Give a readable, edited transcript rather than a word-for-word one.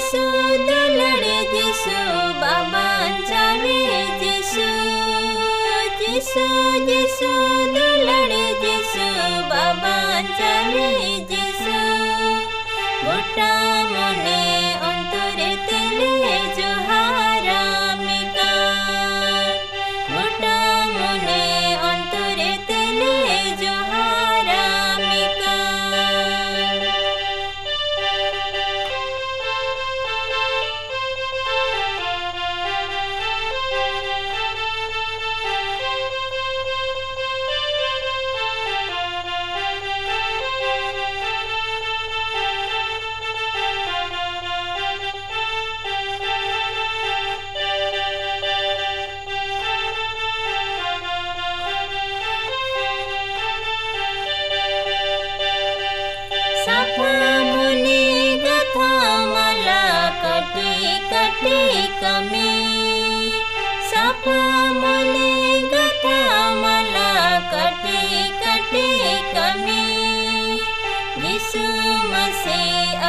जिसु दुलारे जिसु बाबांचा रे जिसु जिसु जिसु दुलारे जिसु बाबांचा रे जिसु गोटा मने अंतरे तेले जोहारामिका गोटा मने अंतरे तेले जोहारामिका मुनि गथा मला कटी कटी कमी सापा मुनि गथा मला कटी कटी कमी जिसु मसीह